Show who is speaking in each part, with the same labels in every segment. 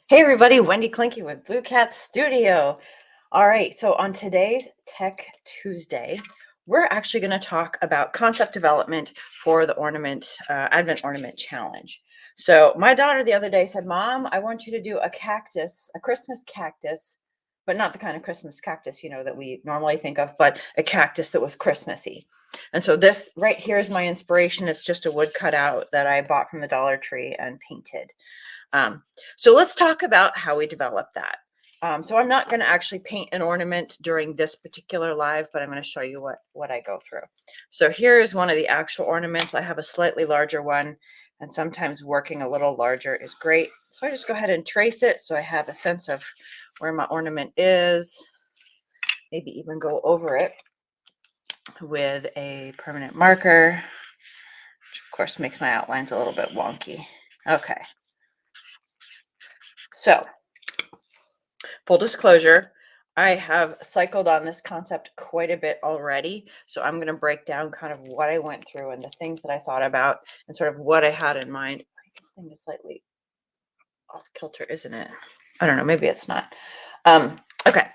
Speaker 1: Hey everybody, Wendy Clinky with Blue Cat Studio. All right, so on today's Tech Tuesday, we're actually going to talk about concept development for the Advent Ornament Challenge. So my daughter the other day said, Mom, I want you to do a cactus, a Christmas cactus, but not the kind of Christmas cactus, that we normally think of, but a cactus that was Christmassy. And so this right here is my inspiration. It's just a wood cutout that I bought from the Dollar Tree and painted. So let's talk about how we develop that. So I'm not going to actually paint an ornament during this particular live, but I'm going to show you what I go through. So here is one of the actual ornaments. I have a slightly larger one, and sometimes working a little larger is great. So I just go ahead and trace it so I have a sense of where my ornament is, maybe even go over it with a permanent marker, which of course makes my outlines a little bit wonky. Okay. So, full disclosure, I have cycled on this concept quite a bit already. So I'm going to break down kind of what I went through and the things that I thought about and sort of what I had in mind. This thing is slightly off kilter, isn't it? I don't know. Maybe it's not. Okay.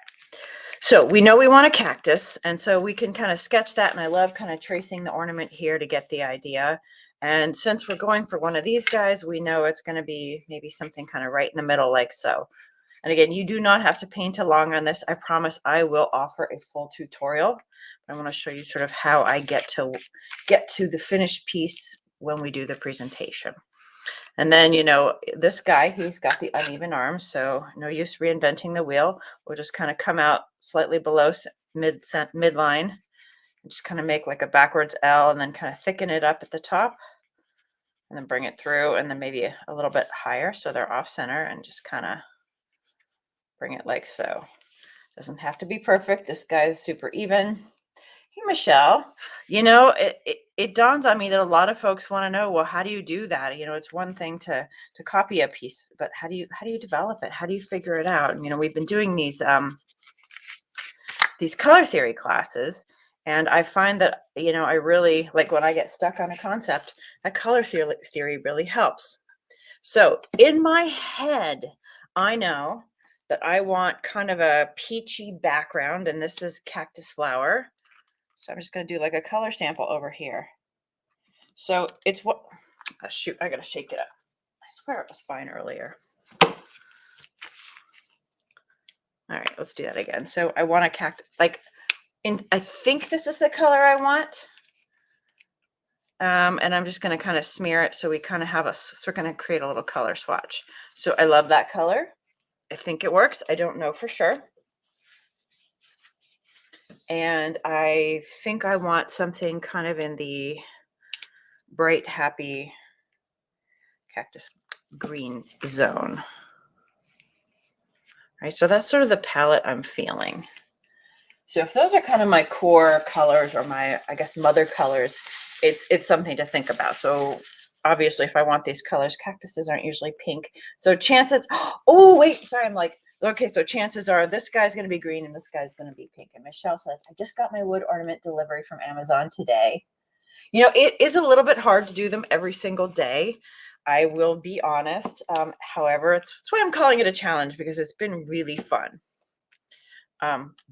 Speaker 1: So we know we want a cactus, and so we can kind of sketch that. And I love kind of tracing the ornament here to get the idea. And since we're going for one of these guys, we know it's going to be maybe something kind of right in the middle like so. And again, you do not have to paint along on this. I promise I will offer a full tutorial. I want to show you sort of how I get to the finished piece when we do the presentation. And then, this guy, he's got the uneven arms, so no use reinventing the wheel. We'll just kind of come out slightly below midline and just kind of make like a backwards L and then kind of thicken it up at the top and then bring it through and then maybe a little bit higher so they're off center and just kind of bring it like so. Doesn't have to be perfect. This guy's super even. Hey, Michelle, it dawns on me that a lot of folks want to know, well, how do you do that? It's one thing to copy a piece, but how do you develop it? How do you figure it out? And, we've been doing these color theory classes, and I find that, I really like when I get stuck on a concept, that color theory really helps. So in my head, I know that I want kind of a peachy background, and this is cactus flower. So I'm just going to do like a color sample over here. So it's what, oh, shoot, I got to shake it up. I swear it was fine earlier. All right, let's do that again. So I want a cactus, I think this is the color I want. And I'm just going to kind of smear it. So we kind of have so we're going to create a little color swatch. So I love that color. I think it works. I don't know for sure. And I think I want something kind of in the bright, happy cactus green zone. All right, so that's sort of the palette I'm feeling. So if those are kind of my core colors or my, I guess, mother colors, it's something to think about. So obviously, if I want these colors, cactuses aren't usually pink. So chances, oh, wait, sorry, I'm like, okay, so chances are this guy's going to be green and this guy's going to be pink. And Michelle says, I just got my wood ornament delivery from Amazon today. It is a little bit hard to do them every single day. I will be honest. However, that's why I'm calling it a challenge, because it's been really fun.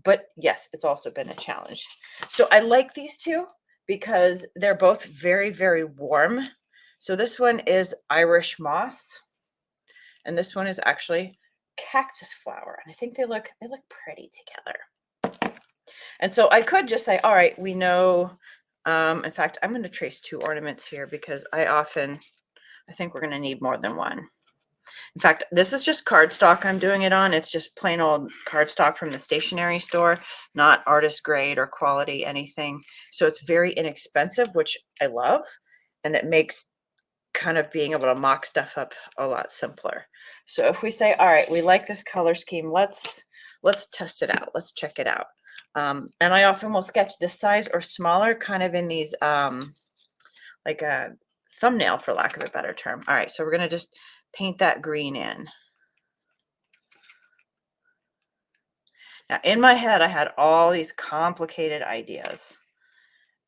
Speaker 1: But yes, it's also been a challenge. So I like these two because they're both very, very warm. So this one is Irish moss, and this one is actually cactus flower. And I think they look pretty together. And so I could just say, all right, we know. In fact, I'm going to trace two ornaments here because I think we're going to need more than one. In fact, this is just cardstock I'm doing it on. It's just plain old cardstock from the stationery store, not artist grade or quality anything. So it's very inexpensive, which I love. And it makes kind of being able to mock stuff up a lot simpler. So if we say, all right, we like this color scheme, let's test it out. Let's check it out. And I often will sketch this size or smaller, kind of in these, like a thumbnail, for lack of a better term. All right, so we're going to just paint that green in. Now, in my head, I had all these complicated ideas.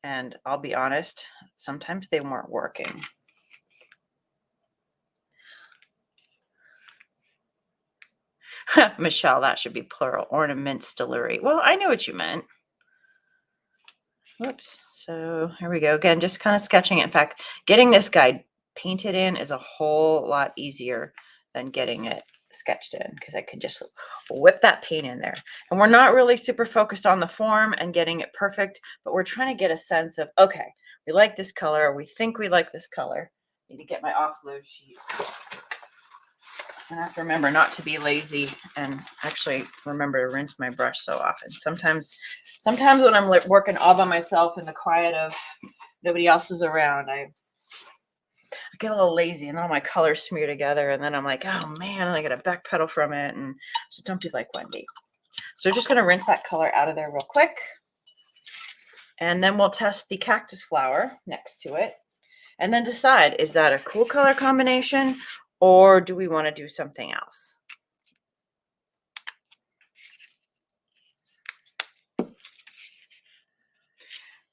Speaker 1: And I'll be honest, sometimes they weren't working. Michelle, that should be plural. Ornament stillery. Well, I knew what you meant. Whoops. So here we go. Again, just kind of sketching it. In fact, getting this guy painted in is a whole lot easier than getting it sketched in, because I can just whip that paint in there. And we're not really super focused on the form and getting it perfect, but we're trying to get a sense of, okay, we like this color. We think we like this color. Need to get my offload sheet. And I have to remember not to be lazy and actually remember to rinse my brush so often. Sometimes when I'm working all by myself in the quiet of nobody else is around, I get a little lazy and all my colors smear together. And then I'm like, oh man, I got to backpedal from it. And so don't be like Wendy. So just going to rinse that color out of there real quick. And then we'll test the cactus flower next to it. And then decide, is that a cool color combination or do we want to do something else? I'm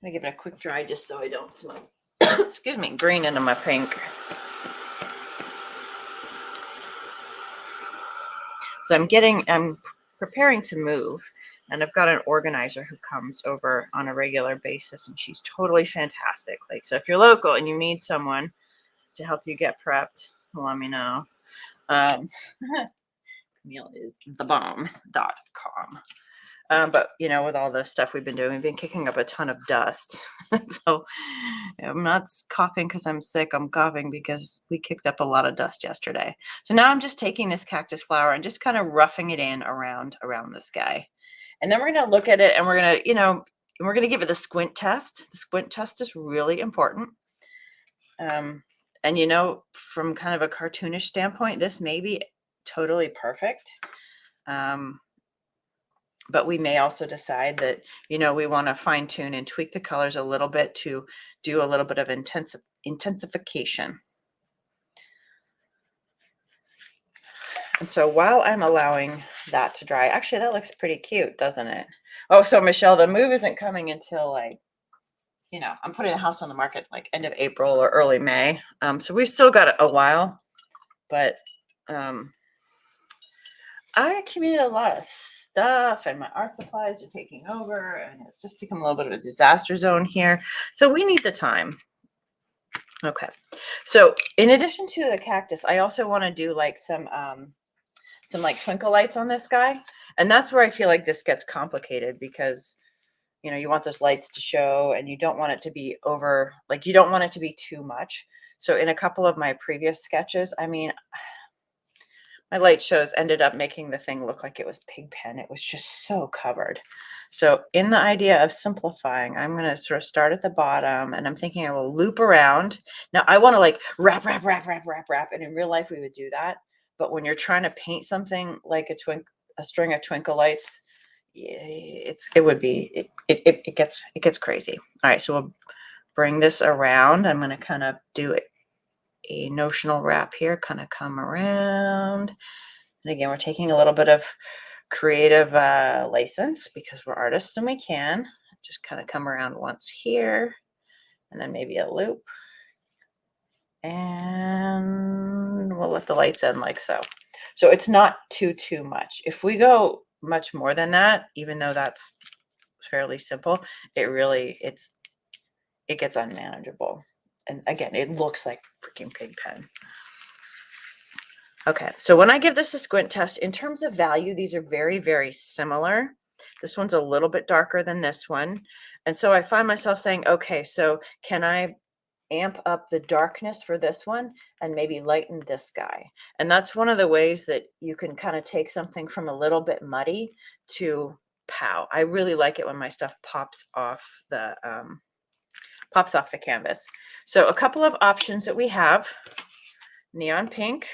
Speaker 1: going to give it a quick dry just so I don't smell, excuse me, green into my pink. So I'm preparing to move, and I've got an organizer who comes over on a regular basis, and she's totally fantastic. Like, so if you're local and you need someone to help you get prepped, let me know. Camille is thebomb.com. But you know, with all the stuff we've been doing, we've been kicking up a ton of dust. So I'm not coughing because I'm sick. I'm coughing because we kicked up a lot of dust yesterday. So now I'm just taking this cactus flower and just kind of roughing it in around this guy. And then we're going to look at it and we're going to, we're going to give it the squint test. The squint test is really important. And from kind of a cartoonish standpoint, this may be totally perfect. But we may also decide that, we want to fine tune and tweak the colors a little bit to do a little bit of intensification. And so while I'm allowing that to dry, actually that looks pretty cute, doesn't it? Oh, so Michelle, the move isn't coming until I'm putting the house on the market like end of April or early May. So we've still got a while, but I accumulated a lot of stuff and my art supplies are taking over and it's just become a little bit of a disaster zone here. So we need the time. Okay. So in addition to the cactus, I also want to do like some like twinkle lights on this guy. And that's where I feel like this gets complicated because, you want those lights to show and you don't want it to be over, like you don't want it to be too much. So in a couple of my previous sketches, my light shows ended up making the thing look like it was pig pen. It was just so covered. So in the idea of simplifying, I'm going to sort of start at the bottom and I'm thinking I will loop around. Now I want to like wrap. And in real life we would do that. But when you're trying to paint something like a string of twinkle lights, it gets crazy. All right. So we'll bring this around. I'm going to kind of do it. A notional wrap here, kind of come around. And again, we're taking a little bit of creative license because we're artists and we can just kind of come around once here and then maybe a loop. And we'll let the lights in like so. So it's not too much. If we go much more than that, even though that's fairly simple, it gets unmanageable. And again, it looks like freaking pig pen. Okay, so when I give this a squint test, in terms of value, these are very, very similar. This one's a little bit darker than this one. And so I find myself saying, okay, so can I amp up the darkness for this one and maybe lighten this guy? And that's one of the ways that you can kind of take something from a little bit muddy to pow. I really like it when my stuff pops off the canvas. So a couple of options that we have: neon pink.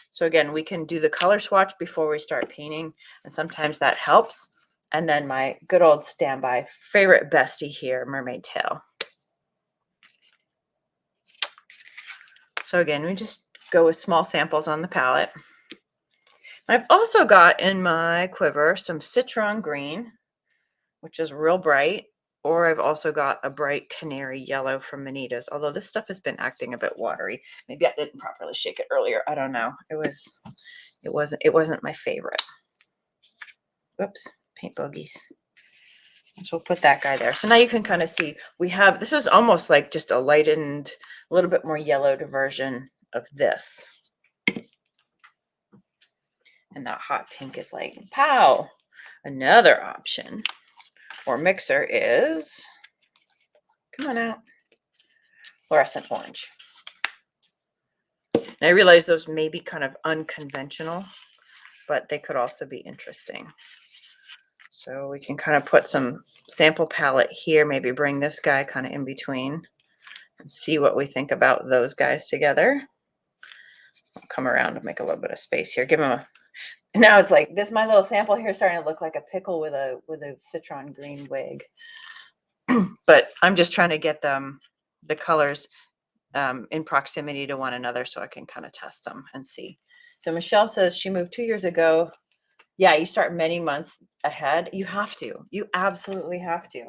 Speaker 1: So again, we can do the color swatch before we start painting, and sometimes that helps. And then my good old standby favorite bestie here, Mermaid Tail. So again, we just go with small samples on the palette. I've also got in my quiver some citron green, which is real bright. Or I've also got a bright canary yellow from Manita's, although this stuff has been acting a bit watery. Maybe I didn't properly shake it earlier. I don't know. It it wasn't my favorite. Whoops, paint bogeys. So we'll put that guy there. So now you can kind of see this is almost like just a lightened, a little bit more yellowed version of this. And that hot pink is like, pow. Another option or mixer is, come on out, fluorescent orange. And I realize those may be kind of unconventional, but they could also be interesting. So we can kind of put some sample palette here, maybe bring this guy kind of in between and see what we think about those guys together. I'll come around and make a little bit of space here. Give them now it's like this, my little sample here is starting to look like a pickle with a citron green wig. But I'm just trying to get the colors in proximity to one another so I can kind of test them and see. So Michelle says she moved 2 years ago. Yeah, you start many months ahead. You have to. You absolutely have to.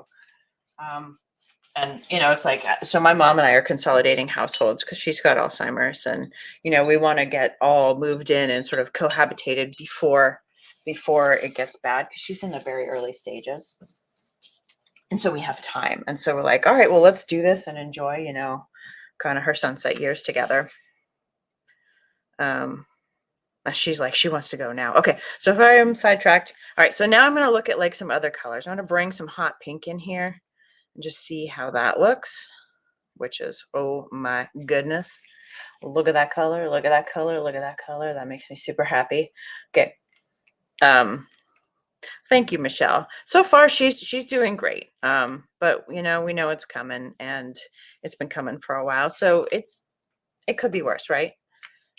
Speaker 1: And, it's like, so my mom and I are consolidating households because she's got Alzheimer's. And, we want to get all moved in and sort of cohabitated before it gets bad because she's in the very early stages. And so we have time. And so we're like, all right, well, let's do this and enjoy, kind of her sunset years together. She's like, she wants to go now. Okay, so if I am sidetracked. All right, so now I'm going to look at like some other colors. I'm going to bring some hot pink in here and just see how that looks, which is, oh my goodness. Look at that color. Look at that color. Look at that color. That makes me super happy. Okay. Thank you, Michelle. So far, she's doing great. But we know it's coming, and it's been coming for a while. So it could be worse, right?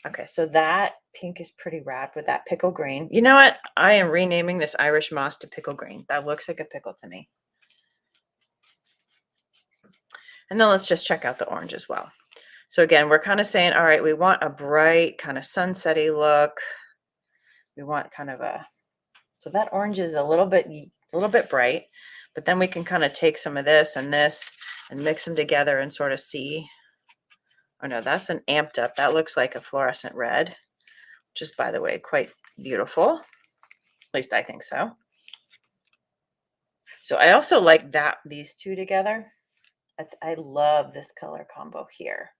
Speaker 1: Okay, so that pink is pretty rad with that pickle green. You know what? I am renaming this Irish moss to pickle green. That looks like a pickle to me. And then let's just check out the orange as well. So again, we're kind of saying, all right, we want a bright kind of sunsetty look. We want kind of so that orange is a little bit bright, but then we can kind of take some of this and mix them together and sort of see. Oh no, that's an amped up. That looks like a fluorescent red, which is, by the way, quite beautiful. At least I think so. So I also like these two together. I love this color combo here.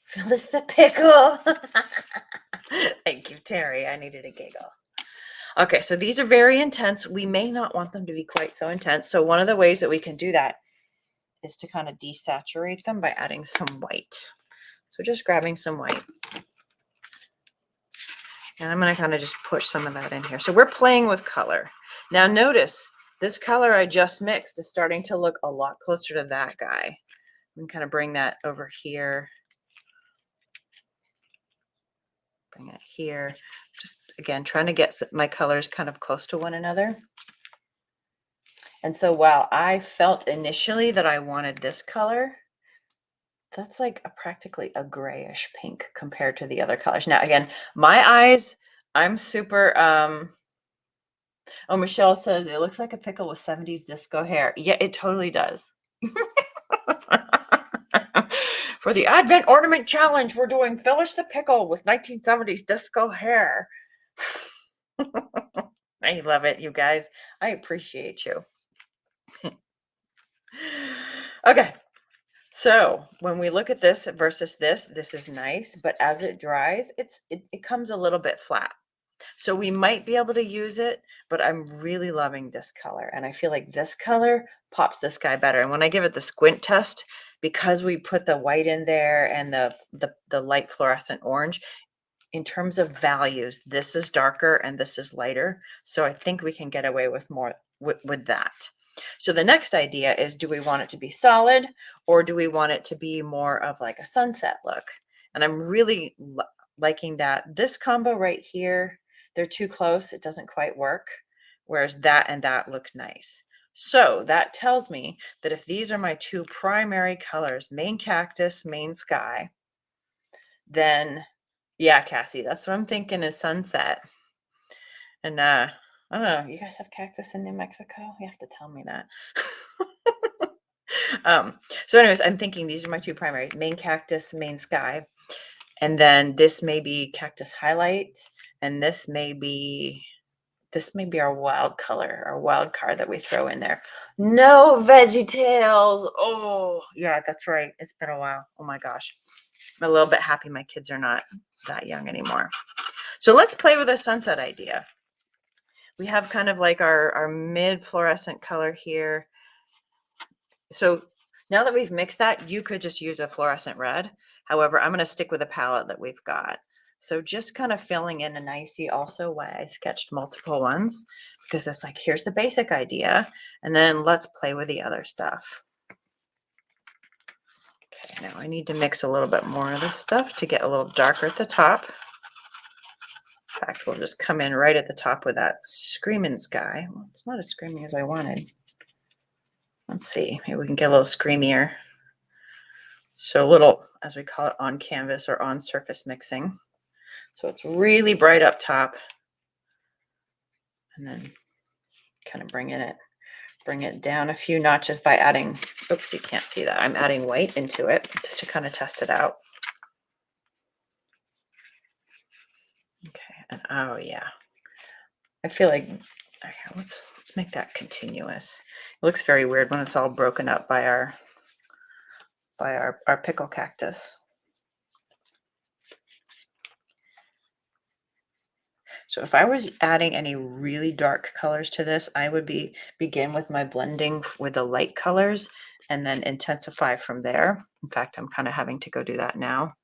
Speaker 1: Phyllis the pickle. Thank you, Terry. I needed a giggle. Okay, so these are very intense. We may not want them to be quite so intense. So one of the ways that we can do that is to kind of desaturate them by adding some white. So just grabbing some white. And I'm going to kind of just push some of that in here. So we're playing with color. Now notice this color I just mixed is starting to look a lot closer to that guy. I'm kind of bring that over here. Bring it here. Just again, trying to get my colors kind of close to one another. And so while I felt initially that I wanted this color, that's like practically a grayish pink compared to the other colors. Now, again, my eyes, I'm super, oh, Michelle says it looks like a pickle with 70s disco hair. Yeah, it totally does. For the Advent Ornament Challenge, we're doing Phyllis the Pickle with 1970s disco hair. I love it, you guys. I appreciate you. Okay. So when we look at this versus this is nice, but as it dries, it comes a little bit flat. So we might be able to use it, but I'm really loving this color. And I feel like this color pops this guy better. And when I give it the squint test, because we put the white in there and the light fluorescent orange, in terms of values, this is darker and this is lighter. So I think we can get away with more with that. So the next idea is, do we want it to be solid or do we want it to be more of like a sunset look? And I'm really liking that. This combo right here, they're too close. It doesn't quite work. Whereas that and that look nice. So that tells me that if these are my two primary colors, main cactus, main sky, then yeah, Cassie, that's what I'm thinking is sunset. And I don't know, you guys have cactus in New Mexico? You have to tell me that. So anyways, I'm thinking these are my two primary, main cactus, main sky. And then this may be cactus highlight, and this may be our wild color, our wild card that we throw in there. No veggie tails. Oh, yeah, that's right. It's been a while. Oh my gosh. I'm a little bit happy my kids are not that young anymore. So let's play with a sunset idea. We have kind of like our mid fluorescent color here. So now that we've mixed that, you could just use a fluorescent red. However, I'm going to stick with a palette that we've got. So just kind of filling in, and I see also why I sketched multiple ones, because it's like, here's the basic idea, and then let's play with the other stuff. Okay, now I need to mix a little bit more of this stuff to get a little darker at the top. In fact, we'll just come in right at the top with that screaming sky. Well, it's not as screaming as I wanted. Let's see, maybe we can get a little screamier. So a little, as we call it, on canvas or on surface mixing. So it's really bright up top, and then kind of bring it down a few notches by adding, oops, you can't see that. I'm adding white into it just to kind of test it out. Okay, and oh yeah, I feel like, okay, let's make that continuous. It looks very weird when it's all broken up by our pickle cactus. So if I was adding any really dark colors to this, I would begin with my blending with the light colors and then intensify from there. In fact, I'm kind of having to go do that now.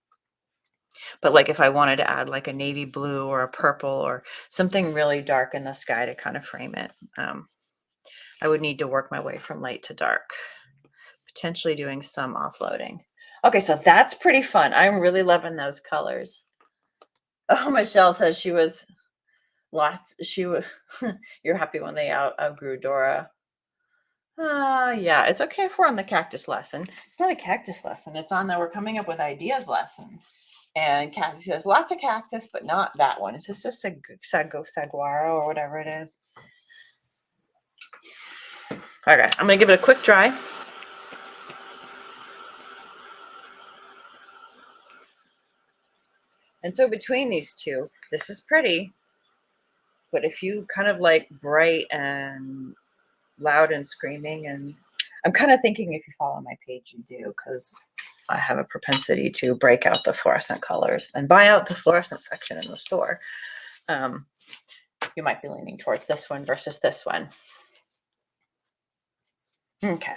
Speaker 1: But like if I wanted to add like a navy blue or a purple or something really dark in the sky to kind of frame it, I would need to work my way from light to dark, potentially doing some offloading. Okay, so that's pretty fun. I'm really loving those colors. Oh, Michelle says she was you're happy when they outgrew Dora. Yeah, it's okay if we're on the cactus lesson. It's not a cactus lesson. It's on the we're coming up with ideas lesson. And Cassie says lots of cactus, but not that one. It's just a saguaro or whatever it is. Okay, I'm gonna give it a quick dry. And so between these two, this is pretty. But if you kind of like bright and loud and screaming, and I'm kind of thinking if you follow my page, you do, because I have a propensity to break out the fluorescent colors and buy out the fluorescent section in the store. You might be leaning towards this one versus this one. Okay.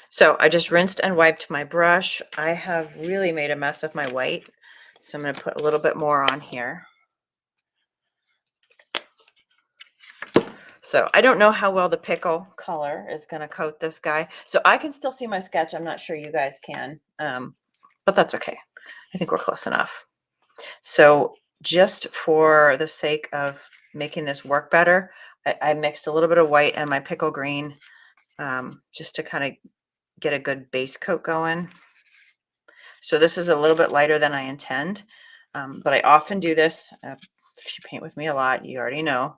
Speaker 1: So I just rinsed and wiped my brush. I have really made a mess of my white, so I'm going to put a little bit more on here. So I don't know how well the pickle color is going to coat this guy. So I can still see my sketch. I'm not sure you guys can, but that's okay. I think we're close enough. So just for the sake of making this work better, I mixed a little bit of white and my pickle green just to kind of get a good base coat going. So this is a little bit lighter than I intend, but I often do this. If you paint with me a lot, you already know.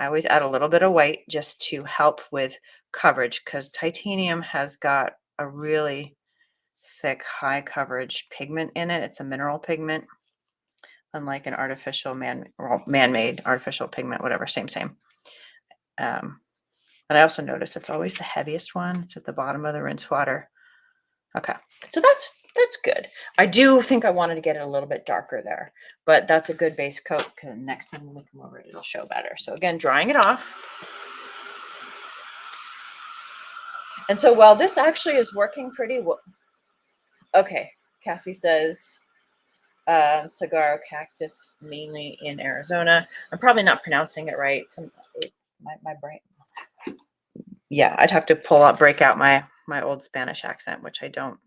Speaker 1: I always add a little bit of white just to help with coverage, because titanium has got a really thick, high coverage pigment in it. It's a mineral pigment, unlike an artificial man-made artificial pigment, whatever, same. And I also notice it's always the heaviest one. It's at the bottom of the rinse water. Okay, so that's good. I do think I wanted to get it a little bit darker there, but that's a good base coat, because next time when we come over, it'll show better. So again, drying it off. And so while this actually is working pretty well, okay, Cassie says saguaro cactus mainly in Arizona. I'm probably not pronouncing it right. My brain. Yeah, I'd have to break out my old Spanish accent, which I don't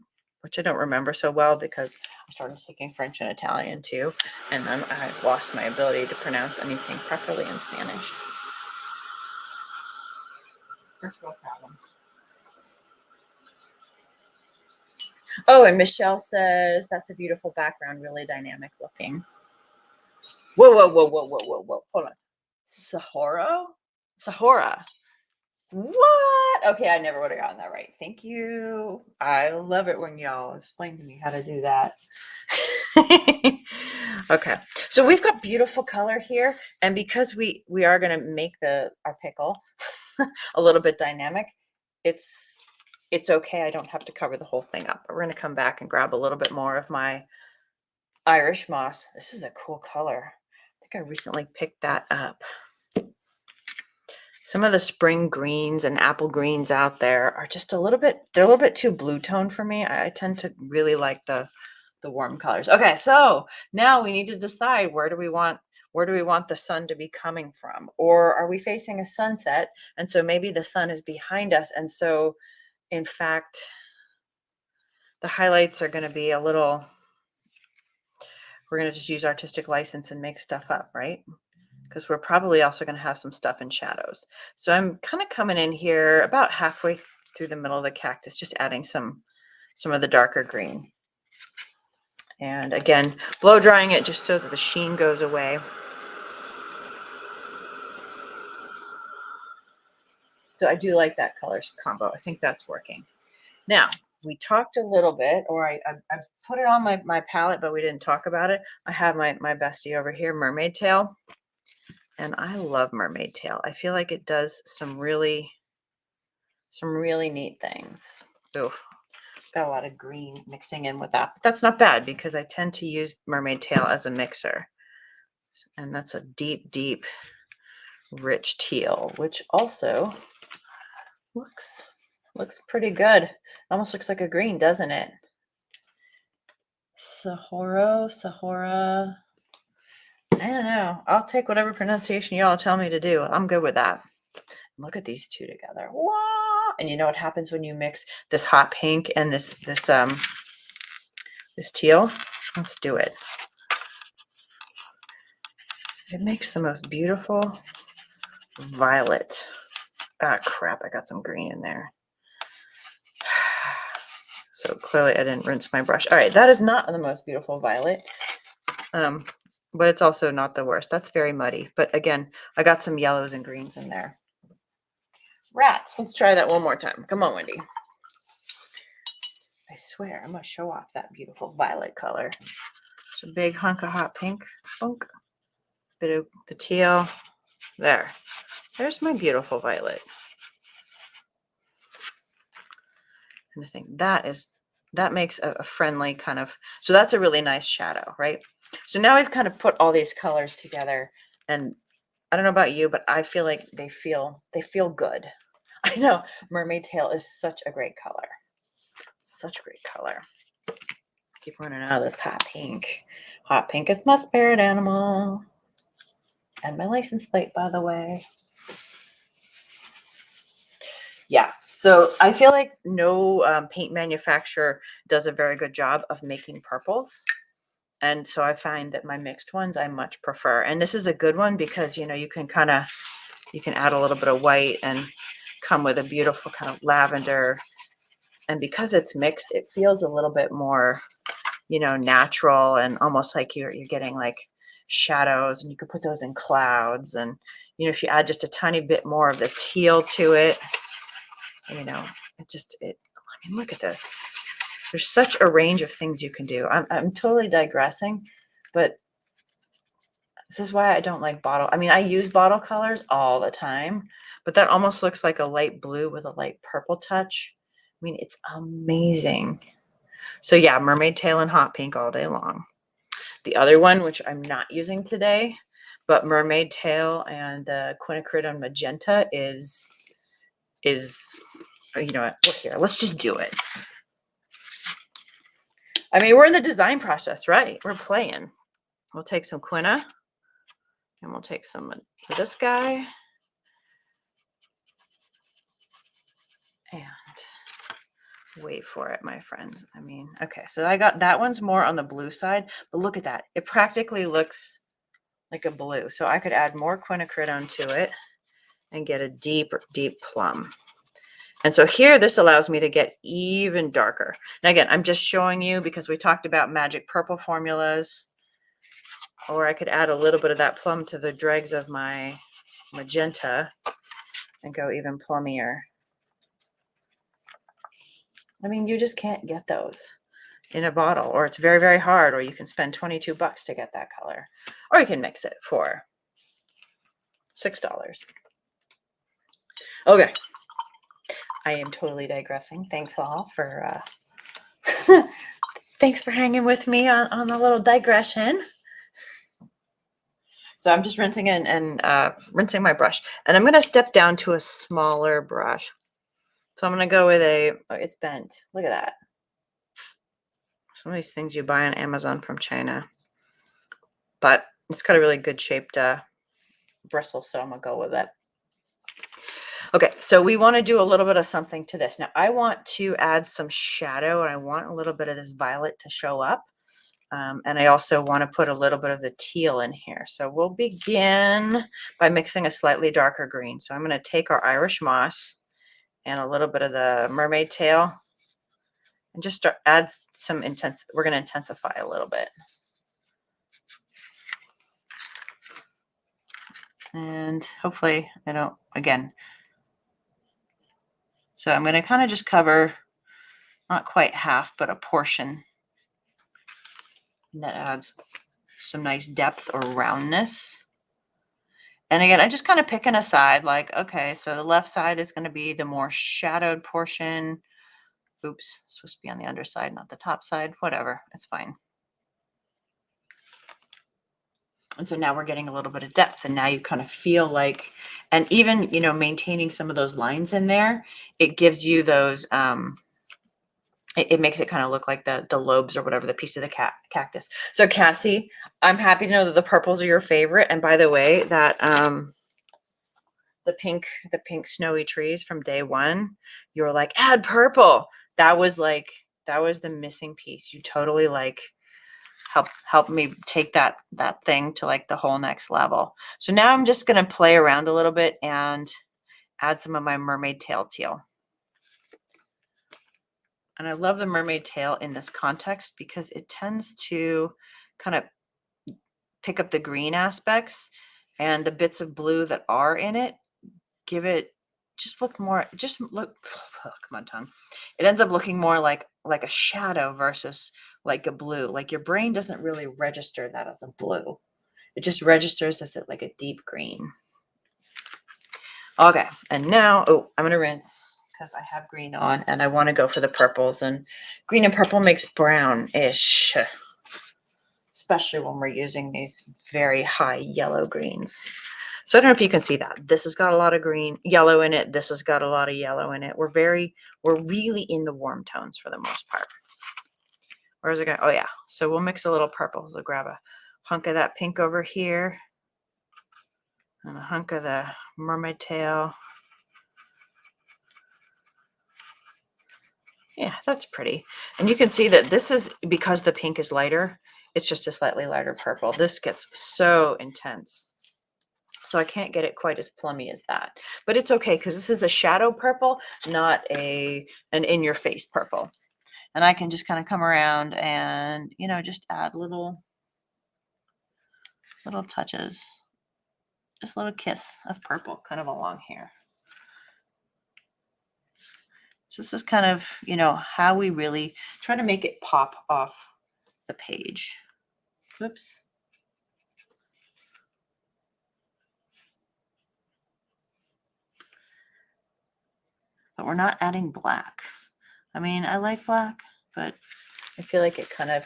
Speaker 1: remember so well, because I started taking French and Italian too, and then I lost my ability to pronounce anything properly in Spanish. First world problems. Oh, and Michelle says that's a beautiful background, really dynamic looking. Whoa. Hold on. Sahara? What? Okay, I never would have gotten that right. Thank you. I love it when y'all explain to me how to do that. Okay, so we've got beautiful color here, and because we are going to make our pickle a little bit dynamic, it's okay. I don't have to cover the whole thing up. We're going to come back and grab a little bit more of my Irish moss. This is a cool color. I think I recently picked that up. Some of the spring greens and apple greens out there are just they're a little bit too blue tone for me. I tend to really like the warm colors. Okay, so now we need to decide where do we want the sun to be coming from? Or are we facing a sunset? And so maybe the sun is behind us. And so in fact, the highlights are going to be we're going to just use artistic license and make stuff up, right? Because we're probably also going to have some stuff in shadows. So I'm kind of coming in here about halfway through the middle of the cactus, just adding some of the darker green. And again, blow drying it just so that the sheen goes away. So I do like that color combo. I think that's working. Now, we talked a little bit, or I put it on my palette, but we didn't talk about it. I have my bestie over here, Mermaid Tail. And I love Mermaid Tail. I feel like it does some really neat things. Oof, got a lot of green mixing in with that. But that's not bad because I tend to use Mermaid Tail as a mixer. And that's a deep, deep, rich teal, which also looks pretty good. Almost looks like a green, doesn't it? Sahara. I don't know. I'll take whatever pronunciation y'all tell me to do. I'm good with that. Look at these two together. Wow. And you know what happens when you mix this hot pink and this teal? Let's do it. It makes the most beautiful violet. Ah, crap. I got some green in there. So clearly I didn't rinse my brush. All right. That is not the most beautiful violet. But it's also not the worst. That's very muddy. But again, I got some yellows and greens in there. Rats. Let's try that one more time. Come on, Wendy. I swear, I'm going to show off that beautiful violet color. It's a big hunk of hot pink. Bunk. Bit of the teal. There's my beautiful violet. And I think that makes a friendly kind of, so that's a really nice shadow, right? So now we've kind of put all these colors together, and I don't know about you, but I feel like they feel good. I know Mermaid Tail is such a great color. Such a great color. Keep running out of this hot pink. Hot pink is my spirit animal. And my license plate, by the way. Yeah, so I feel like no paint manufacturer does a very good job of making purples. And so I find that my mixed ones I much prefer. And this is a good one because, you can add a little bit of white and come with a beautiful kind of lavender. And because it's mixed, it feels a little bit more, natural and almost like you're getting like shadows, and you could put those in clouds. And, if you add just a tiny bit more of the teal to it, look at this. There's such a range of things you can do. I'm totally digressing, but this is why I don't like bottle. I use bottle colors all the time, but that almost looks like a light blue with a light purple touch. It's amazing. So yeah, Mermaid Tail and hot pink all day long. The other one, which I'm not using today, but Mermaid Tail and the quinacridone magenta is you know what? Look here. Let's just do it. We're in the design process, right? We're playing. We'll take some quina, and we'll take some of this guy. And wait for it, my friends. Okay, so I got that one's more on the blue side, but look at that. It practically looks like a blue. So I could add more quinacridone to it and get a deep, deep plum. And so here, this allows me to get even darker. And again, I'm just showing you because we talked about magic purple formulas, or I could add a little bit of that plum to the dregs of my magenta and go even plummier. I mean, you just can't get those in a bottle, or it's very, very hard, or you can spend $22 to get that color, or you can mix it for $6. Okay. I am totally digressing. Thanks all for thanks for hanging with me on the little digression. So I'm just rinsing and rinsing my brush, and I'm going to step down to a smaller brush. So I'm going to go with it's bent. Look at that. Some of these things you buy on Amazon from China, but it's got a really good shaped bristle, so I'm going to go with it. Okay, so we want to do a little bit of something to this. Now I want to add some shadow, and I want a little bit of this violet to show up. And I also want to put a little bit of the teal in here. So we'll begin by mixing a slightly darker green. So I'm going to take our Irish moss and a little bit of the mermaid tail and just add some we're going to intensify a little bit. And hopefully I don't, again, so I'm going to kind of just cover not quite half, but a portion. And that adds some nice depth or roundness. And again, I'm just kind of picking a side, like, okay, so the left side is going to be the more shadowed portion. Oops, it's supposed to be on the underside, not the top side. Whatever, it's fine. And so now we're getting a little bit of depth, and now you kind of feel like, and even, you know, maintaining some of those lines in there, it gives you those, it makes it kind of look like the lobes or whatever, the piece of the cactus. So Cassie, I'm happy to know that the purples are your favorite. And by the way, that the pink snowy trees from day one, you were like, add purple. That was the missing piece. You totally like help me take that thing to like the whole next level. So now I'm just going to play around a little bit and add some of my mermaid tail teal. And I love the mermaid tail in this context because it tends to kind of pick up the green aspects, and the bits of blue that are in it give it oh, come on, tongue. It ends up looking more like a shadow versus like a blue. Like your brain doesn't really register that as a blue. It just registers as like a deep green. Okay, and now, I'm going to rinse because I have green on and I want to go for the purples, and green and purple makes brownish, especially when we're using these very high yellow greens. So I don't know if you can see that. This has got a lot of yellow in it. This has got a lot of yellow in it. We're really in the warm tones for the most part. Where's it going? Oh yeah. So we'll mix a little purple. So grab a hunk of that pink over here and a hunk of the mermaid tail. Yeah, that's pretty. And you can see that this is, because the pink is lighter, it's just a slightly lighter purple. This gets so intense. So I can't get it quite as plummy as that. But it's okay because this is a shadow purple, not an in-your-face purple. And I can just kind of come around and, you know, just add little touches. Just a little kiss of purple kind of along here. So this is kind of, you know, how we really try to make it pop off the page. Whoops. But we're not adding black. I mean, I like black, but I feel like it kind of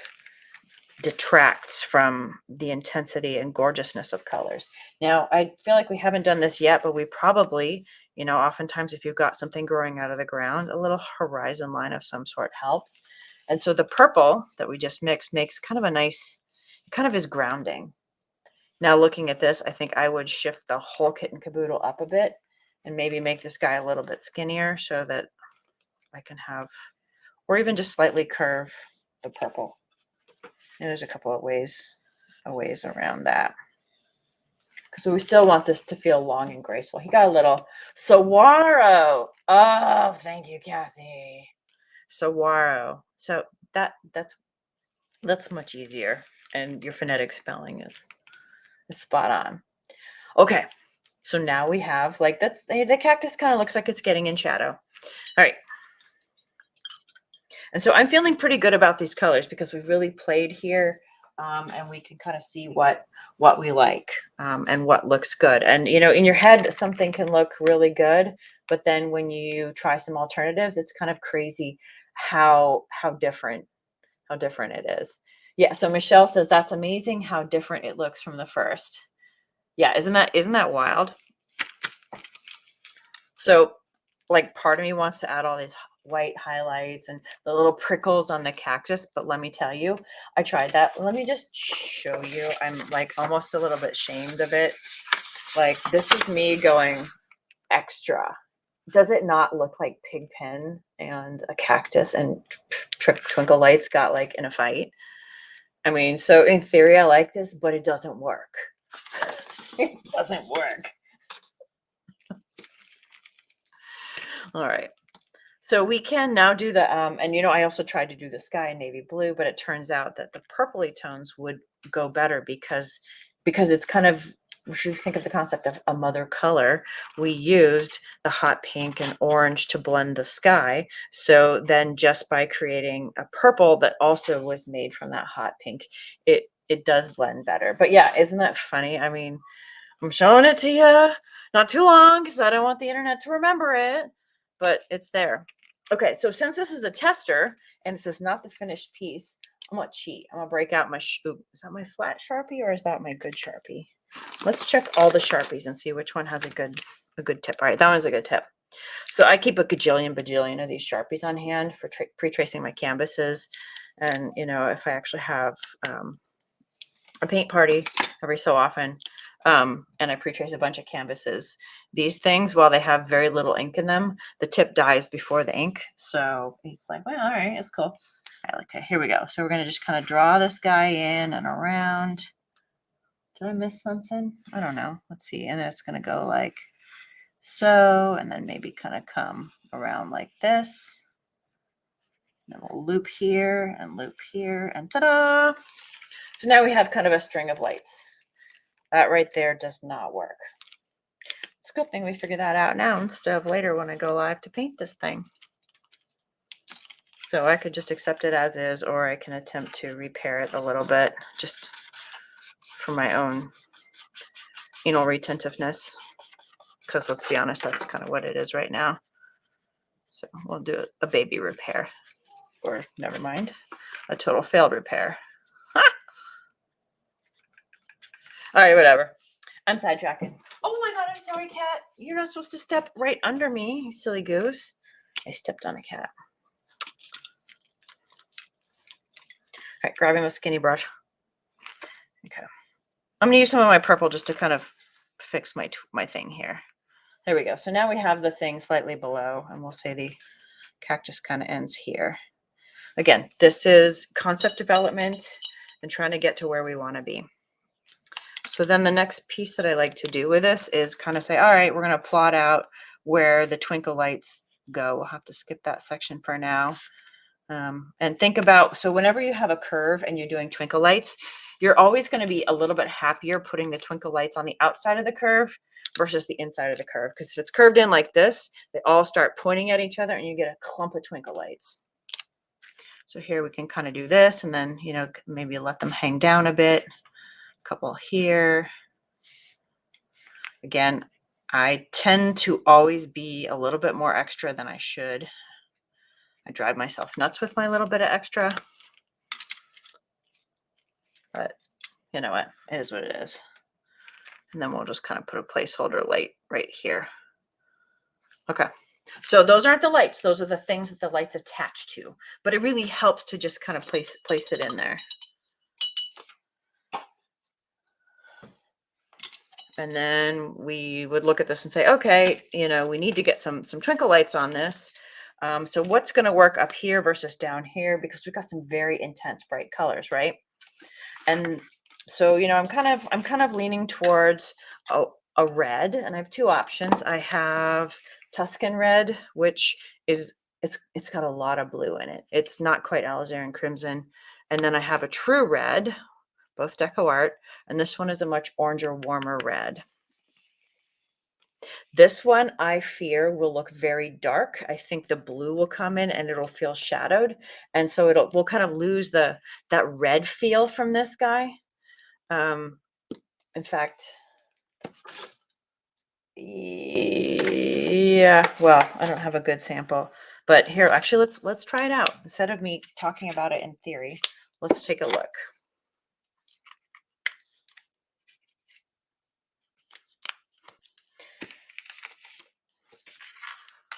Speaker 1: detracts from the intensity and gorgeousness of colors. Now, I feel like we haven't done this yet, but we probably, you know, oftentimes if you've got something growing out of the ground, a little horizon line of some sort helps. And so the purple that we just mixed makes kind of a nice, kind of is grounding. Now looking at this, I think I would shift the whole kit and caboodle up a bit and maybe make this guy a little bit skinnier so that I can have, or even just slightly curve the purple. And there's a couple of ways around that. So we still want this to feel long and graceful. He got a little saguaro. Oh, thank you, Cassie. Saguaro. So that's much easier. And your phonetic spelling is spot on. Okay. So now we have like, the cactus kind of looks like it's getting in shadow. All right. And so I'm feeling pretty good about these colors because we've really played here, and we can kind of see what we like, and what looks good. And you know, in your head, something can look really good, but then when you try some alternatives, it's kind of crazy how different it is. Yeah. So Michelle says that's amazing how different it looks from the first. Yeah, isn't that wild? So like part of me wants to add all these white highlights and the little prickles on the cactus, but let me tell you, I tried that. Let me just show you. I'm like almost a little bit shamed of it. Like this is me going extra. Does it not look like Pigpen and a cactus and Twinkle Lights got like in a fight? I mean, so in theory, I like this, but it doesn't work. It doesn't work. All right. So we can now do the, and you know, I also tried to do the sky in navy blue, but it turns out that the purpley tones would go better because it's kind of, if you think of the concept of a mother color, we used the hot pink and orange to blend the sky. So then just by creating a purple that also was made from that hot pink, it does blend better. But yeah, isn't that funny? I mean, I'm showing it to you, not too long because I don't want the internet to remember it, but it's there. Okay, so since this is a tester and this is not the finished piece, I'm gonna cheat. I'm gonna break out my, is that my flat Sharpie or is that my good Sharpie? Let's check all the Sharpies and see which one has a good tip. All right, that one's a good tip. So I keep a bajillion of these Sharpies on hand for pre-tracing my canvases. And you know, if I actually have a paint party every so often, and I pre-trace a bunch of canvases, these things, while they have very little ink in them, the tip dies before the ink. So it's like, well, all right, it's cool. All right, okay, here we go. So we're going to just kind of draw this guy in and around. Did I miss something? I don't know. Let's see. And then it's going to go like so, and then maybe kind of come around like this. Then we'll loop here, and ta-da! So now we have kind of a string of lights. That right there does not work. It's a good thing we figured that out now instead of later when I go live to paint this thing. So I could just accept it as is, or I can attempt to repair it a little bit just for my own anal retentiveness. Because let's be honest, that's kind of what it is right now. So we'll do a baby repair, or never mind, a total failed repair. All right, whatever. I'm sidetracking. Oh my God, I'm sorry, cat. You're not supposed to step right under me, you silly goose. I stepped on a cat. All right, grabbing a skinny brush. Okay. I'm gonna use some of my purple just to kind of fix my thing here. There we go. So now we have the thing slightly below, and we'll say the cactus kind of ends here. Again, this is concept development and trying to get to where we want to be. So then the next piece that I like to do with this is kind of say, all right, we're going to plot out where the twinkle lights go. We'll have to skip that section for now. And think about, so whenever you have a curve and you're doing twinkle lights, you're always going to be a little bit happier putting the twinkle lights on the outside of the curve versus the inside of the curve. Because if it's curved in like this, they all start pointing at each other and you get a clump of twinkle lights. So here we can kind of do this and then, you know, maybe let them hang down a bit. A couple here. Again, I tend to always be a little bit more extra than I should. I drive myself nuts with my little bit of extra. But you know what? It is what it is. And then we'll just kind of put a placeholder light right here. Okay. So those aren't the lights. Those are the things that the lights attach to. But it really helps to just kind of place it in there. And then we would look at this and say, okay, you know, we need to get some twinkle lights on this. So what's going to work up here versus down here? Because we've got some very intense bright colors, right? And so, you know, I'm kind of leaning towards a red, and I have two options. I have Tuscan red, which is, it's got a lot of blue in it. It's not quite alizarin crimson. And then I have a true red, both Deco Art, and this one is a much oranger, warmer red. This one I fear will look very dark. I think the blue will come in and it'll feel shadowed. And so we'll kind of lose that red feel from this guy. Um, in fact, yeah, well, I don't have a good sample, but here, actually, let's try it out. Instead of me talking about it in theory, let's take a look.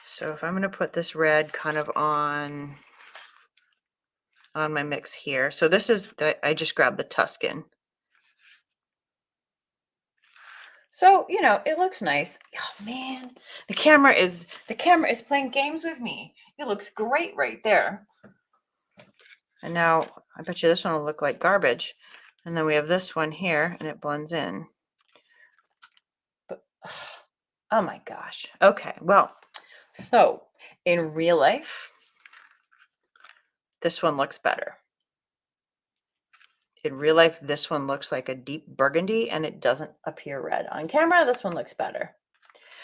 Speaker 1: So if I'm going to put this red kind of on my mix here. So this is I just grabbed the Tuscan. So, it looks nice. Oh man, the camera is playing games with me. It looks great right there. And now I bet you this one will look like garbage. And then we have this one here and it blends in. But oh my gosh. Okay. Well, so in real life, this one looks better. In real life, this one looks like a deep burgundy and it doesn't appear red. On camera, this one looks better.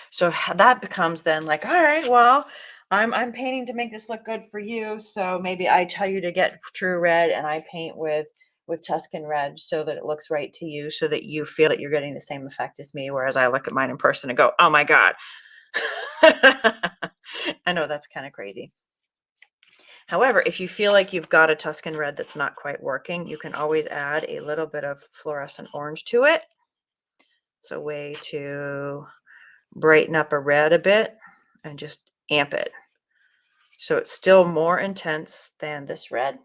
Speaker 1: So that becomes then like, all right, well, I'm painting to make this look good for you. So maybe I tell you to get true red and I paint with Tuscan red so that it looks right to you, so that you feel that you're getting the same effect as me. Whereas I look at mine in person and go, oh my God. I know that's kind of crazy. However, if you feel like you've got a Tuscan red that's not quite working, you can always add a little bit of fluorescent orange to it. It's a way to brighten up a red a bit and just amp it. So it's still more intense than this red,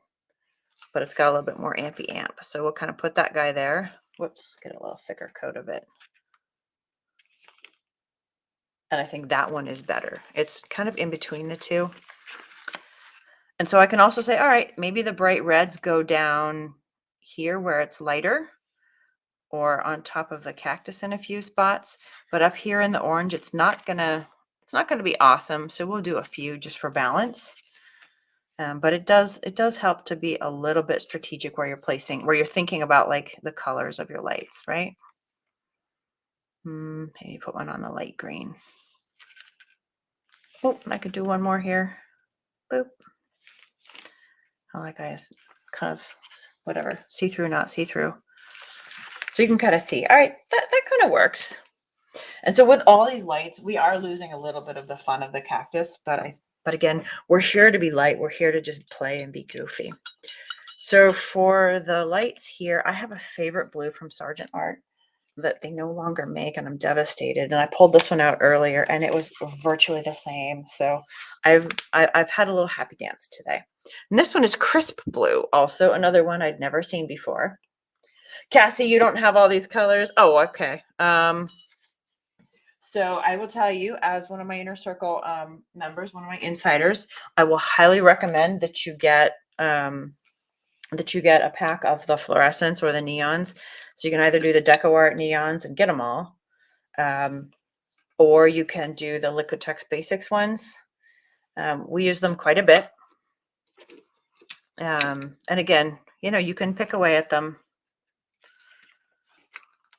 Speaker 1: but it's got a little bit more ampy amp. So we'll kind of put that guy there. Whoops, get a little thicker coat of it. And I think that one is better. It's kind of in between the two. And so I can also say, all right, maybe the bright reds go down here where it's lighter, or on top of the cactus in a few spots. But up here in the orange, it's not gonna be awesome. So we'll do a few just for balance. But it does help to be a little bit strategic where you're thinking about like the colors of your lights, right? Maybe put one on the light green. Oh, I could do one more here. Boop. I like kind of whatever, see-through, not see-through. So you can kind of see, all right, that kind of works. And so with all these lights, we are losing a little bit of the fun of the cactus, but again, we're here to be light. We're here to just play and be goofy. So for the lights here, I have a favorite blue from Sargent Art that they no longer make, and I'm devastated. And I pulled this one out earlier and it was virtually the same. So I've had a little happy dance today. And this one is crisp blue, also another one I'd never seen before. Cassie, you don't have all these colors. Oh, okay. So I will tell you, as one of my inner circle members, one of my insiders, I will highly recommend that you get a pack of the fluorescents or the neons. So you can either do the Deco Art neons and get them all, or you can do the Liquitex Basics ones. We use them quite a bit. And again, you can pick away at them.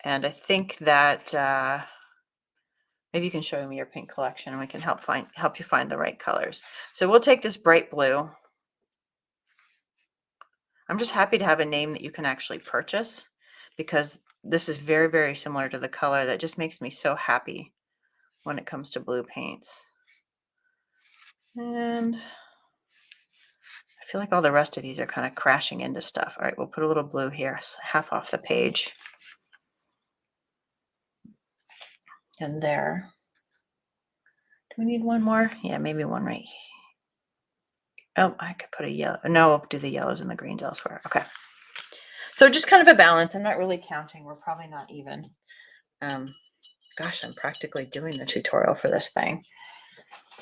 Speaker 1: And I think that maybe you can show me your pink collection and we can help you find the right colors. So we'll take this bright blue. I'm just happy to have a name that you can actually purchase, because this is very, very similar to the color that just makes me so happy when it comes to blue paints. And I feel like all the rest of these are kind of crashing into stuff. All right, we'll put a little blue here, half off the page. And there. Do we need one more? Yeah, maybe one right here. Oh, I could put a yellow. No, I'll do the yellows and the greens elsewhere. Okay. So just kind of a balance. I'm not really counting. We're probably not even. Gosh, I'm practically doing the tutorial for this thing.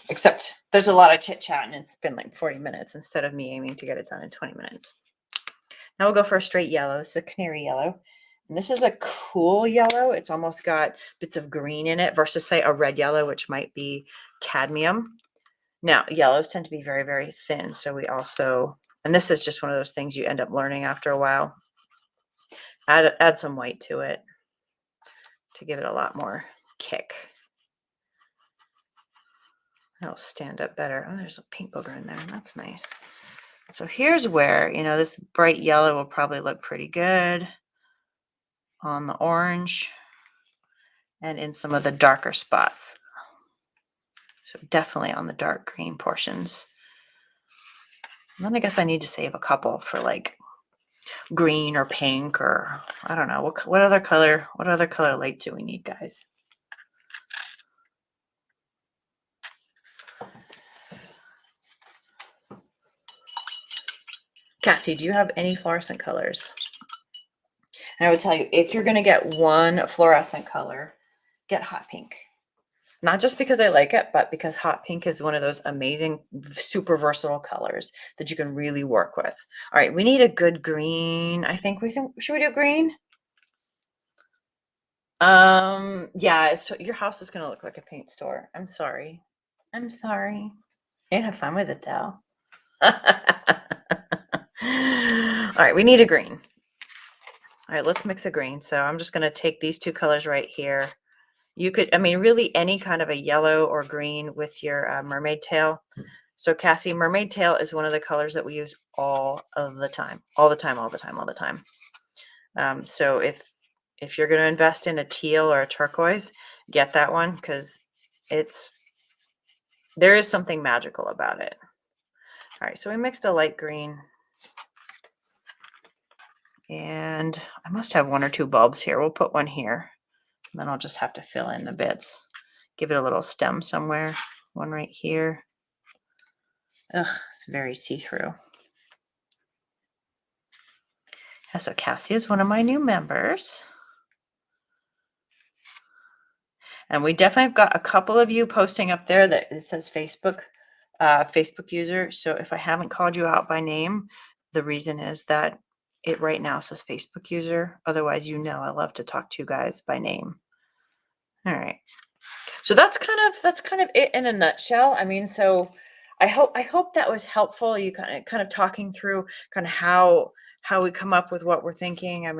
Speaker 1: Except there's a lot of chit chat and it's been like 40 minutes instead of me aiming to get it done in 20 minutes. Now we'll go for a straight yellow. It's a canary yellow. And this is a cool yellow. It's almost got bits of green in it versus, say, a red yellow, which might be cadmium. Now, yellows tend to be very, very thin. So we also, and this is just one of those things you end up learning after a while. Add some white to it to give it a lot more kick. That'll stand up better. Oh, there's a pink booger in there. That's nice. So here's where, this bright yellow will probably look pretty good on the orange and in some of the darker spots. So definitely on the dark green portions. And then I guess I need to save a couple for like green or pink or I don't know. What other color light do we need, guys? Cassie, do you have any fluorescent colors? And I would tell you, if you're going to get one fluorescent color, get hot pink. Not just because I like it, but because hot pink is one of those amazing, super versatile colors that you can really work with. All right, we need a good green. Should we do green? Yeah, your house is going to look like a paint store. I'm sorry. You have fun with it though. All right, we need a green. All right, let's mix a green. So I'm just going to take these two colors right here. You could, really any kind of a yellow or green with your mermaid tail. So Cassie, mermaid tail is one of the colors that we use all the time. So if you're going to invest in a teal or a turquoise, get that one because there is something magical about it. All right, so we mixed a light green. And I must have one or two bulbs here. We'll put one here. And then I'll just have to fill in the bits. Give it a little stem somewhere. One right here. Ugh, it's very see-through. Yeah, so Cassie is one of my new members. And we definitely have got a couple of you posting up there that it says Facebook user. So if I haven't called you out by name, the reason is that it right now says Facebook user. Otherwise, I love to talk to you guys by name. All right. So that's kind of it in a nutshell. So I hope that was helpful. You kind of talking through kind of how we come up with what we're thinking. I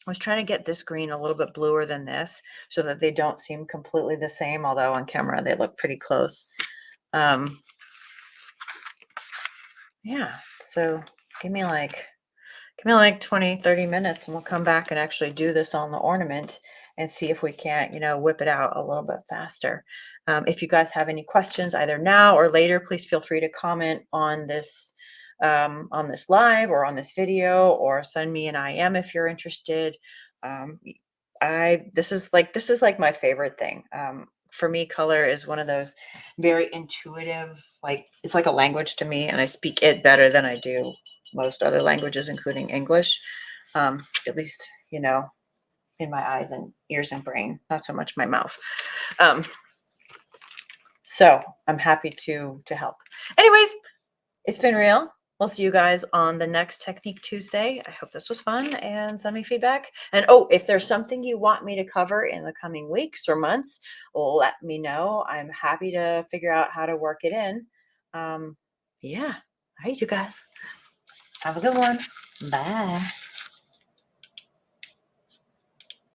Speaker 1: was trying to get this green a little bit bluer than this so that they don't seem completely the same, although on camera they look pretty close. Yeah, so give me like 20, 30 minutes and we'll come back and actually do this on the ornament and see if we can't, whip it out a little bit faster. If you guys have any questions either now or later, please feel free to comment on this live or on this video, or send me an IM if you're interested. This is like my favorite thing. For me, color is one of those very intuitive, it's like a language to me, and I speak it better than I do most other languages, including English. At least, in my eyes and ears and brain, not so much my mouth. So I'm happy to help. Anyways, it's been real. We'll see you guys on the next Technique Tuesday. I hope this was fun, and send me feedback. And if there's something you want me to cover in the coming weeks or months, let me know. I'm happy to figure out how to work it in. Yeah. All right, you guys. Have a good one. Bye.